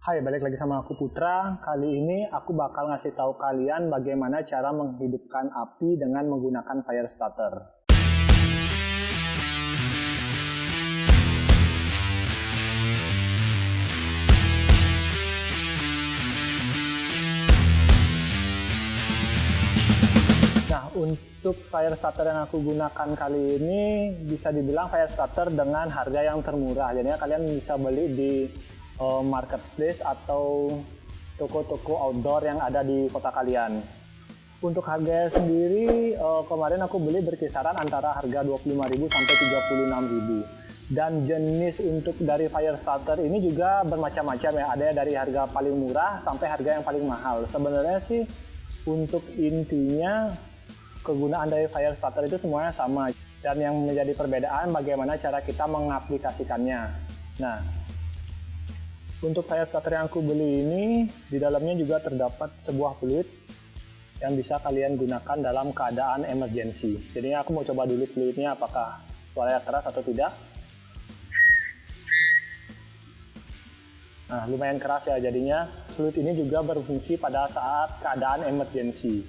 Hai, balik lagi sama aku Putra. Kali ini aku bakal ngasih tahu kalian bagaimana cara menghidupkan api dengan menggunakan fire starter. Nah, untuk fire starter yang aku gunakan kali ini bisa dibilang fire starter dengan harga yang termurah. Jadinya kalian bisa beli di marketplace atau toko-toko outdoor yang ada di kota kalian. Untuk harganya sendiri kemarin aku beli berkisaran antara harga 25.000 sampai 36.000. Dan jenis untuk dari fire starter ini juga bermacam-macam ya. Ada dari harga paling murah sampai harga yang paling mahal. Sebenarnya sih untuk intinya kegunaan dari fire starter itu semuanya sama, dan yang menjadi perbedaan bagaimana cara kita mengaplikasikannya. Nah, untuk fire starter yang aku beli ini di dalamnya juga terdapat sebuah peluit yang bisa kalian gunakan dalam keadaan emergency. Jadi aku mau coba dulu peluitnya apakah suaranya keras atau tidak. Nah, lumayan keras ya, jadinya peluit ini juga berfungsi pada saat keadaan emergency.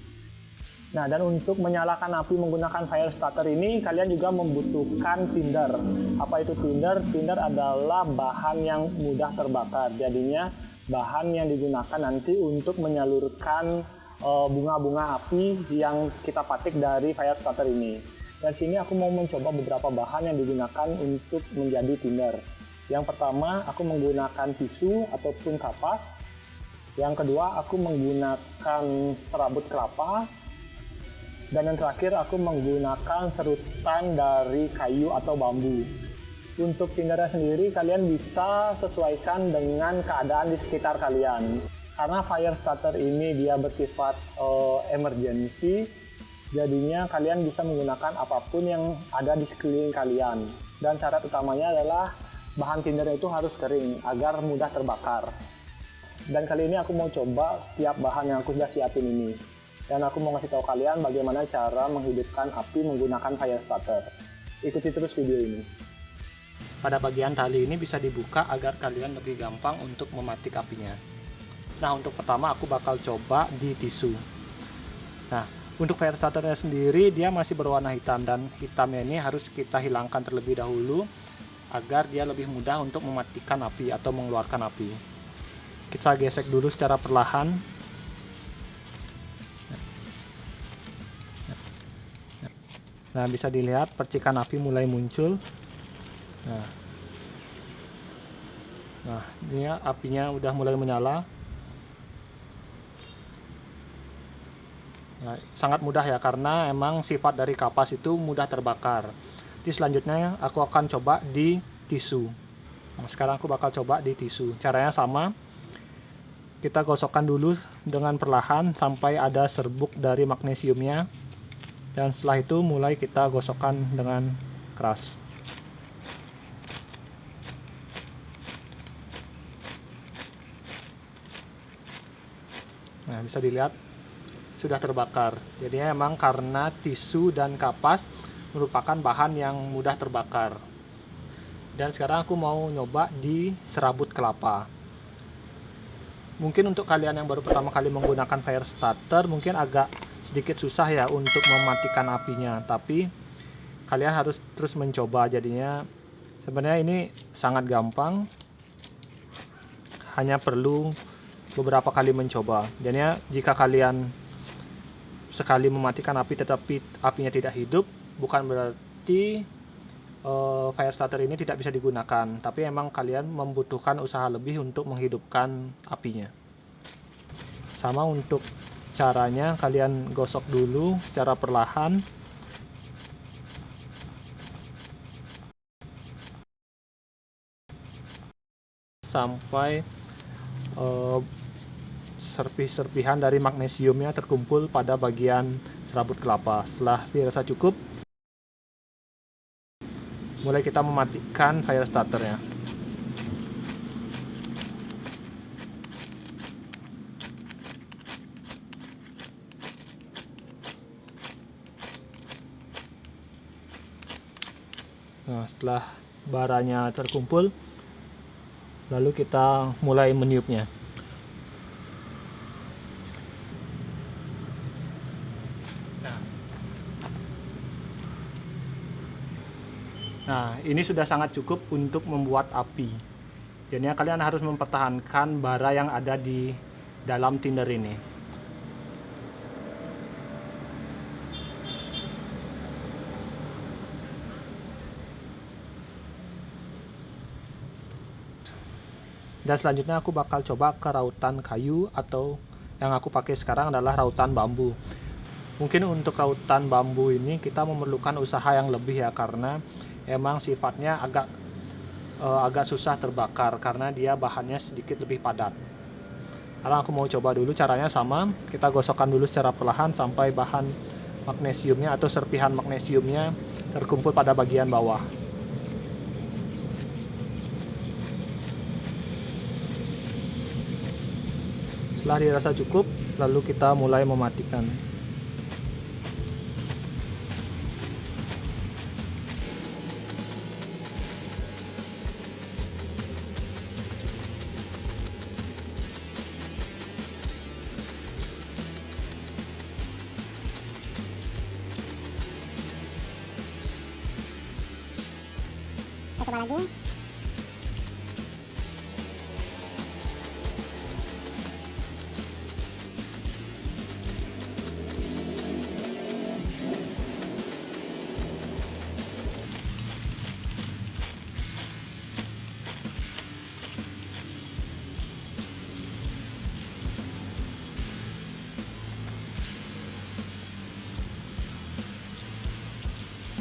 Nah, dan untuk menyalakan api menggunakan fire starter ini, kalian juga membutuhkan tinder. Apa itu tinder? Tinder adalah bahan yang mudah terbakar. Jadinya bahan yang digunakan nanti untuk menyalurkan bunga-bunga api yang kita patik dari fire starter ini. Dan sini aku mau mencoba beberapa bahan yang digunakan untuk menjadi tinder. Yang pertama, aku menggunakan tisu ataupun kapas. Yang kedua, aku menggunakan serabut kelapa. Dan yang terakhir aku menggunakan serutan dari kayu atau bambu. Untuk tindernya sendiri kalian bisa sesuaikan dengan keadaan di sekitar kalian. Karena fire starter ini dia bersifat emergency, jadinya kalian bisa menggunakan apapun yang ada di sekeliling kalian. Dan syarat utamanya adalah bahan tindernya itu harus kering agar mudah terbakar. Dan kali ini aku mau coba setiap bahan yang aku sudah siapin ini. Dan aku mau ngasih tahu kalian bagaimana cara menghidupkan api menggunakan fire starter. Ikuti terus video ini. Pada bagian tali ini bisa dibuka agar kalian lebih gampang untuk mematik apinya. Nah, untuk pertama aku bakal coba di tisu. Nah, untuk fire starternya sendiri dia masih berwarna hitam, dan hitamnya ini harus kita hilangkan terlebih dahulu agar dia lebih mudah untuk mematikan api atau mengeluarkan api. Kita gesek dulu secara perlahan. Nah, bisa dilihat percikan api mulai muncul. Nah, ini ya, apinya udah mulai menyala. Nah, sangat mudah ya, karena emang sifat dari kapas itu mudah terbakar. Di selanjutnya aku akan coba di tisu. Nah, sekarang aku bakal coba di tisu. Caranya sama. Kita gosokkan dulu dengan perlahan sampai ada serbuk dari magnesiumnya. Dan setelah itu mulai kita gosokkan dengan keras. Nah, bisa dilihat sudah terbakar. Jadinya emang karena tisu dan kapas merupakan bahan yang mudah terbakar. Dan sekarang aku mau nyoba di serabut kelapa. Mungkin untuk kalian yang baru pertama kali menggunakan fire starter mungkin agak sedikit susah ya untuk mematikan apinya, tapi kalian harus terus mencoba. Jadinya sebenarnya ini sangat gampang, hanya perlu beberapa kali mencoba. Jadinya jika kalian sekali mematikan api tetapi apinya tidak hidup, bukan berarti fire starter ini tidak bisa digunakan, tapi emang kalian membutuhkan usaha lebih untuk menghidupkan apinya. Sama untuk caranya, kalian gosok dulu secara perlahan sampai serpih-serpihan dari magnesiumnya terkumpul pada bagian serabut kelapa. Setelah dirasa cukup, mulai kita mematikan fire starternya. Nah, setelah baranya terkumpul, Lalu kita mulai meniupnya. Nah, ini sudah sangat cukup untuk membuat api. Jadinya kalian harus mempertahankan bara yang ada di dalam tinder ini. Dan selanjutnya aku bakal coba ke rautan kayu, atau yang aku pakai sekarang adalah rautan bambu. Mungkin untuk rautan bambu ini kita memerlukan usaha yang lebih ya, karena emang sifatnya agak susah terbakar karena dia bahannya sedikit lebih padat. Sekarang aku mau coba dulu caranya sama. Kita gosokkan dulu secara perlahan sampai bahan magnesiumnya atau serpihan magnesiumnya terkumpul pada bagian bawah. Setelah dirasa cukup, lalu kita mulai mematikan. Kita coba lagi.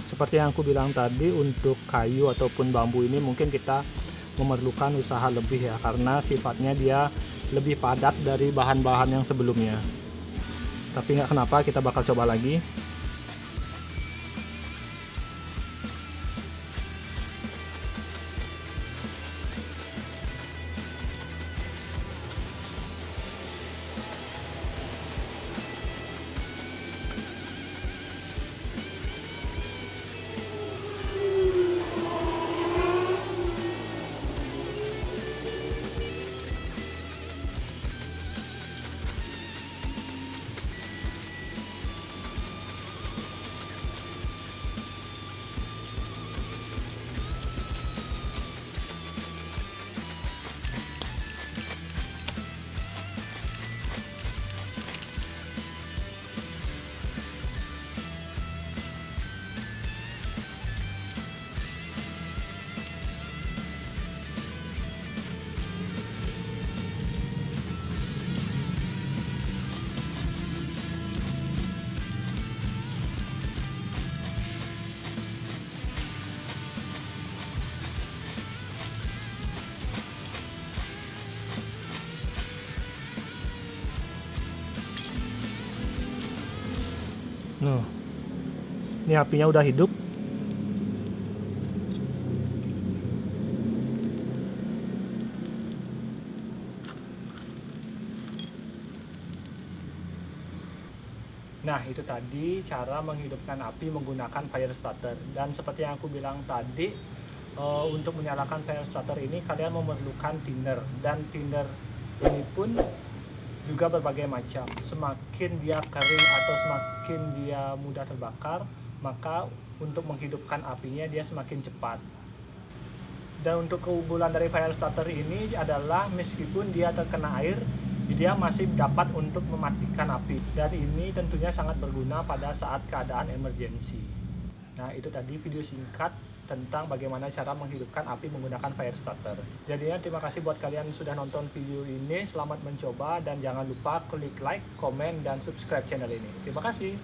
Seperti yang aku bilang tadi, untuk kayu ataupun bambu ini mungkin kita memerlukan usaha lebih ya, karena sifatnya dia lebih padat dari bahan-bahan yang sebelumnya. Tapi nggak kenapa, kita bakal coba lagi. Nah, ini apinya udah hidup. Nah, itu tadi cara menghidupkan api menggunakan fire starter. Dan seperti yang aku bilang tadi, untuk menyalakan fire starter ini kalian memerlukan tinder. Dan tinder ini pun juga berbagai macam. Semakin dia kering atau semakin dia mudah terbakar, maka untuk menghidupkan apinya dia semakin cepat. Dan untuk keunggulan dari fire starter ini adalah meskipun dia terkena air, dia masih dapat untuk mematikan api. Dan ini tentunya sangat berguna pada saat keadaan emergensi. Nah, itu tadi video singkat tentang bagaimana cara menghidupkan api menggunakan fire starter. Jadinya terima kasih buat kalian yang sudah nonton video ini. Selamat mencoba dan jangan lupa klik like, komen, dan subscribe channel ini. Terima kasih.